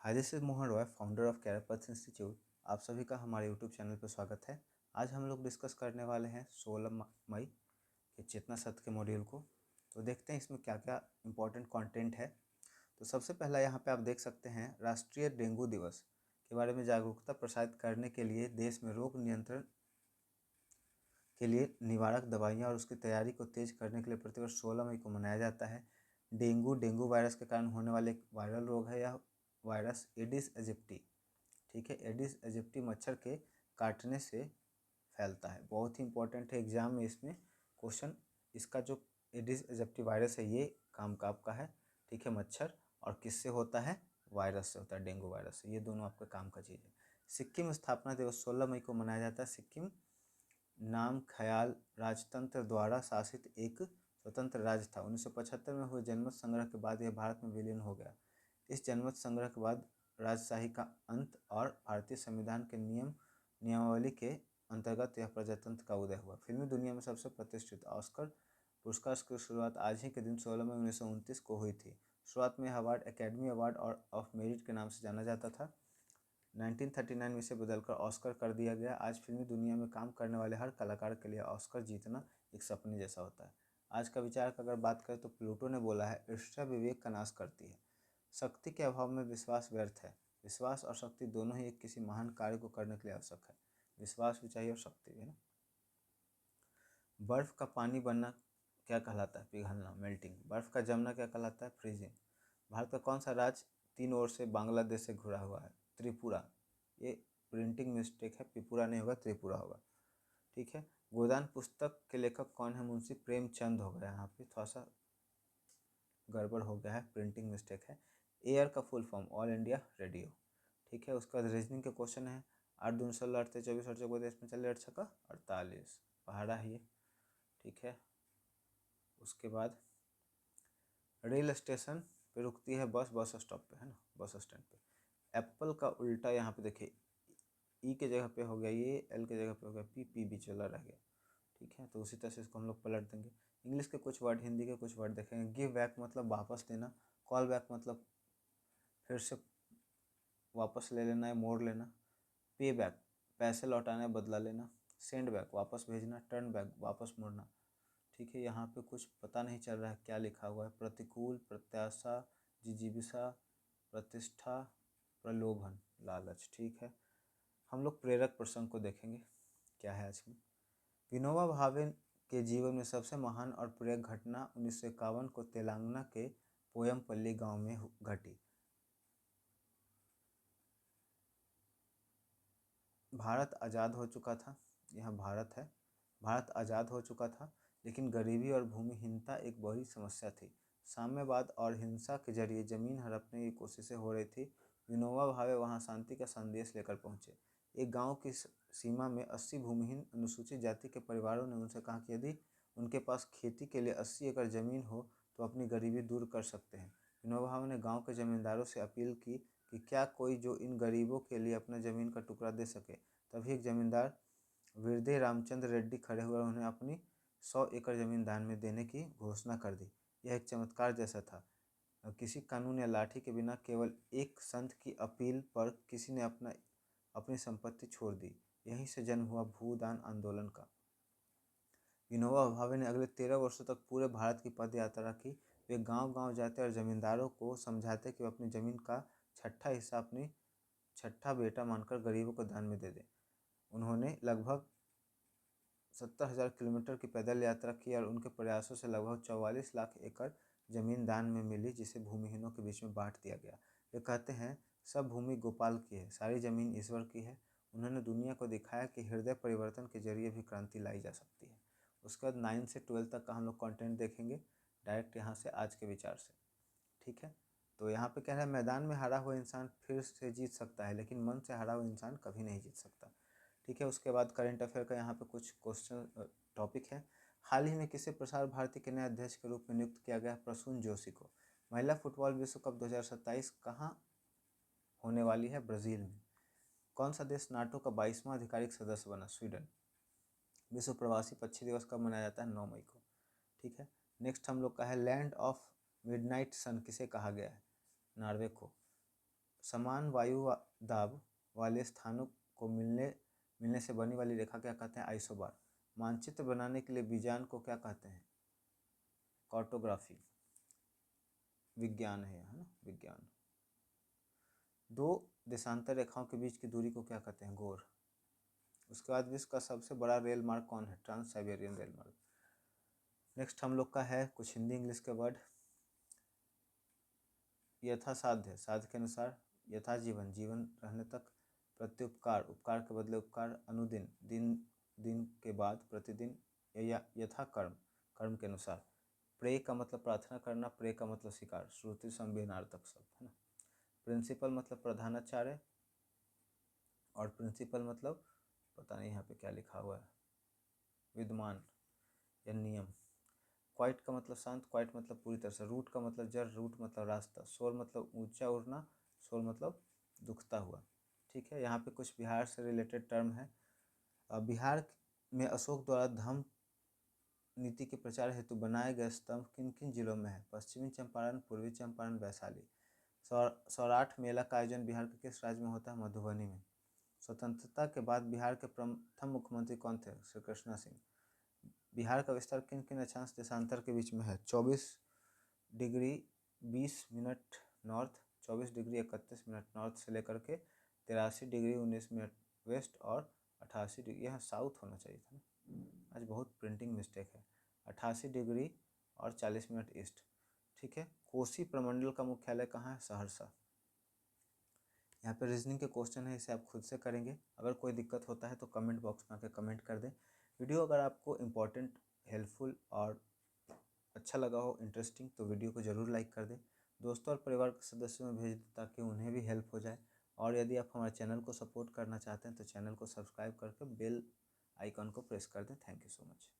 Hi, this is Mohan Roy, founder of Careerpath institute. आप सभी का हमारे यूट्यूब चैनल पर स्वागत है। आज हम लोग डिस्कस करने वाले हैं 16 मई के चेतना सत्र के मॉड्यूल को। तो देखते हैं इसमें क्या क्या इम्पोर्टेंट कंटेंट है। तो सबसे पहला यहाँ पे आप देख सकते हैं, राष्ट्रीय डेंगू दिवस के बारे में जागरूकता प्रसारित करने के लिए देश में रोग नियंत्रण के लिए निवारक दवाइयाँ और उसकी तैयारी को तेज करने के लिए प्रतिवर्ष 16 मई को मनाया जाता है। डेंगू वायरस के कारण होने वाले एक वायरल रोग है। यह वायरस एडिस एजिप्टी, ठीक है, एडिस एजिप्टी मच्छर के काटने से फैलता है। बहुत ही इंपॉर्टेंट है, एग्जाम में इसमें क्वेश्चन इसका जो एडिस एजिप्टी वायरस है ये काम का आपका है, ठीक है। मच्छर और किससे होता है? वायरस से होता है, डेंगू वायरस से। ये दोनों आपका काम का चीज़ है। सिक्किम स्थापना दिवस 16 मई को मनाया जाता है। सिक्किम नाम ख्याल राजतंत्र द्वारा शासित एक स्वतंत्र राज्य था। 1975 में हुए जनमत संग्रह के बाद यह भारत में विलीन हो गया। इस जनमत संग्रह के बाद राजशाही का अंत और भारतीय संविधान के नियमावली के अंतर्गत यह प्रजातंत्र का उदय हुआ। फिल्मी दुनिया में सबसे प्रतिष्ठित ऑस्कर पुरस्कार की शुरुआत आज ही के दिन 16 मई 1929 को हुई थी। शुरुआत में यह अवार्ड एकेडमी अवार्ड और ऑफ मेरिट के नाम से जाना जाता था। 1939 में इसे बदलकर ऑस्कर कर दिया गया। आज फिल्मी दुनिया में काम करने वाले हर कलाकार के लिए ऑस्कर जीतना एक सपने जैसा होता है। आज का विचार का अगर बात करें तो प्लूटो ने बोला है, ईर्ष्या विवेक का नाश करती है, शक्ति के अभाव में विश्वास व्यर्थ है। विश्वास और शक्ति दोनों ही एक किसी महान कार्य को करने के लिए आवश्यक है। विश्वास भी चाहिए और शक्ति भी, है ना। बर्फ का पानी बनना क्या कहलाता है? पिघलना, मेल्टिंग। बर्फ का जमना क्या कहलाता है? फ्रीजिंग। भारत का कौन सा राज्य 3 ओर से बांग्लादेश से घुरा हुआ है? त्रिपुरा। ये प्रिंटिंग मिस्टेक है, त्रिपुरा नहीं होगा, त्रिपुरा होगा, ठीक है। गोदान पुस्तक के लेखक कौन है? मुंशी प्रेमचंद हो गया, यहाँ पे थोड़ा सा गड़बड़ हो गया है, प्रिंटिंग मिस्टेक है। एयर का full form all India radio, ठीक है। उसका रीजनिंग के क्वेश्चन है। 8 दूनी 16, 8 24, 8 चौको 23 में चले 8 छक्का 48, पहाड़ा है ये, ठीक है। उसके बाद रेल स्टेशन पे रुकती है बस, बस स्टॉप पे, है ना, बस स्टैंड पे। एप्पल का उल्टा यहाँ पे देखिए, ई के जगह पे हो गया ये, एल के जगह पे हो गया पी, पी बीच वाला रह गया, ठीक है। तो उसी तरह से इसको हम लोग पलट देंगे। इंग्लिश के कुछ वर्ड, हिंदी के कुछ वर्ड देखेंगे। गिव बैक मतलब वापस देना, कॉल बैक मतलब फिर से वापस ले लेना है, मोड़ लेना। पे बैक पैसे लौटाना, बदला लेना। सेंड बैक वापस भेजना। टर्न बैक वापस मुड़ना, ठीक है। यहाँ पे कुछ पता नहीं चल रहा है क्या लिखा हुआ है। प्रतिकूल, प्रत्याशा, जिजीविषा, प्रतिष्ठा, प्रलोभन, लालच, ठीक है। हम लोग प्रेरक प्रसंग को देखेंगे क्या है आज में। विनोबा भावे के जीवन में सबसे महान और प्रेरक घटना 1951 को तेलंगाना के पोयमपल्ली गांव में घटी। भारत आज़ाद हो चुका था, यह भारत है। भारत आज़ाद हो चुका था, लेकिन गरीबी और भूमिहीनता एक बड़ी समस्या थी। साम्यवाद और हिंसा के जरिए ज़मीन हड़पने की कोशिशें हो रही थी। विनोबा भावे वहां शांति का संदेश लेकर पहुंचे। एक गांव की सीमा में 80 भूमिहीन अनुसूचित जाति के परिवारों ने उनसे कहा कि यदि उनके पास खेती के लिए 80 एकड़ ज़मीन हो तो अपनी गरीबी दूर कर सकते हैं। विनोबा भावे ने गाँव के जमींदारों से अपील की कि क्या कोई जो इन गरीबों के लिए अपने ज़मीन का टुकड़ा दे सके। तभी एक जमींदार विरदे रामचंद्र रेड्डी खड़े हुए और उन्हें अपनी 100 एकड़ ज़मीन दान में देने की घोषणा कर दी। यह एक चमत्कार जैसा था। किसी कानून या लाठी के बिना केवल एक संत की अपील पर किसी ने अपनी संपत्ति छोड़ दी। यहीं से जन्म हुआ भूदान आंदोलन का। विनोबा भावे ने अगले 13 वर्षों तक पूरे भारत की पद यात्रा की। वे गांव-गांव जाते और जमींदारों को समझाते कि वे अपनी ज़मीन का छठा हिस्सा अपनी छठा बेटा मानकर गरीबों को दान में दे दें। उन्होंने लगभग 70,000 किलोमीटर की पैदल यात्रा की और उनके प्रयासों से लगभग 44 लाख एकड़ जमीन दान में मिली, जिसे भूमिहीनों के बीच में बांट दिया गया। वे कहते हैं, सब भूमि गोपाल की है, सारी जमीन ईश्वर की है। उन्होंने दुनिया को दिखाया कि हृदय परिवर्तन के जरिए भी क्रांति लाई जा सकती है। उसके बाद 9 से 12 तक का हम लोग कंटेंट देखेंगे डायरेक्ट यहाँ से आज के विचार से, ठीक है। तो यहाँ पे कह रहा है, मैदान में हारा हुआ इंसान फिर से जीत सकता है, लेकिन मन से हारा हुआ इंसान कभी नहीं जीत सकता, ठीक है। उसके बाद करंट अफेयर का यहाँ पे कुछ क्वेश्चन टॉपिक है। हाल ही में किसे प्रसार भारती के नए अध्यक्ष के रूप में नियुक्त किया गया? प्रसून जोशी को। महिला फुटबॉल विश्व कप 2027 कहाँ होने वाली है? ब्राज़ील में। कौन सा देश नाटो का 22वां आधिकारिक सदस्य बना? स्वीडन। विश्व प्रवासी पक्षी दिवस कब मनाया जाता है? 9 मई को, ठीक है। नेक्स्ट हम लोग का है, लैंड ऑफ मिडनाइट सन किसे कहा गया है? नॉर्वे को। समान वायु दाब वाले स्थानों को मिलने से बनी वाली रेखा क्या कहते हैं? आइसोबार। मानचित्र बनाने के लिए विज्ञान को क्या कहते हैं? कार्टोग्राफी। विज्ञान है ना, विज्ञान। दो देशांतर रेखाओं के बीच की दूरी को क्या कहते हैं? गोर। उसके बाद विश्व का सबसे बड़ा रेल मार्ग कौन है? ट्रांस साइबेरियन रेल मार्ग। नेक्स्ट हम लोग का है कुछ हिंदी इंग्लिश के वर्ड। यथासाध्य, साध्य के अनुसार। यथा जीवन, जीवन रहने तक। प्रत्युपकार, उपकार के बदले उपकार। अनुदिन, दिन दिन के बाद, प्रतिदिन। या यथा कर्म, कर्म के अनुसार। प्रे का मतलब प्रार्थना करना, प्रे का मतलब स्वीकार। श्रुति संवेदनार्थक शब्द है ना। प्रिंसिपल मतलब प्रधानाचार्य, और प्रिंसिपल मतलब पता नहीं यहाँ पे क्या लिखा हुआ है, विद्वान या नियम। क्वाइट का मतलब शांत, क्वाइट मतलब पूरी तरह से। रूट का मतलब जड़, रूट मतलब रास्ता। शोर मतलब ऊंचा उड़ना, शोर मतलब दुखता हुआ। ठीक है, यहाँ पे कुछ बिहार से रिलेटेड टर्म है। बिहार में अशोक द्वारा धम्म नीति के प्रचार हेतु बनाए गए स्तंभ किन किन जिलों में है? पश्चिमी चंपारण, पूर्वी चंपारण, वैशाली। सौराठ मेला का आयोजन बिहार के किस राज्य में होता है? मधुबनी में। स्वतंत्रता के बाद बिहार के प्रथम मुख्यमंत्री कौन थे? श्री कृष्णा सिंह। बिहार का विस्तार किन किन अक्षांश देशांतर के बीच में है? 24 degree 20 minute north, 24 degree 31 minute north से लेकर के 83 डिग्री 19 मिनट वेस्ट, और 88 डिग्री, यहाँ साउथ होना चाहिए था ना, आज बहुत प्रिंटिंग मिस्टेक है। 88 डिग्री और 40 मिनट ईस्ट। ठीक है, कोसी प्रमंडल का मुख्यालय कहाँ है? सहरसा। यहाँ पे रीजनिंग के क्वेश्चन है, इसे आप खुद से करेंगे। अगर कोई दिक्कत होता है तो कमेंट बॉक्स में आकर कमेंट कर दें। वीडियो अगर आपको इम्पोर्टेंट, हेल्पफुल और अच्छा लगा हो, इंटरेस्टिंग, तो वीडियो को ज़रूर लाइक कर दें। दोस्तों और परिवार के सदस्यों में भेज दें ताकि उन्हें भी हेल्प हो जाए। और यदि आप हमारे चैनल को सपोर्ट करना चाहते हैं तो चैनल को सब्सक्राइब करके बेल आइकन को प्रेस कर दें। Thank you so much.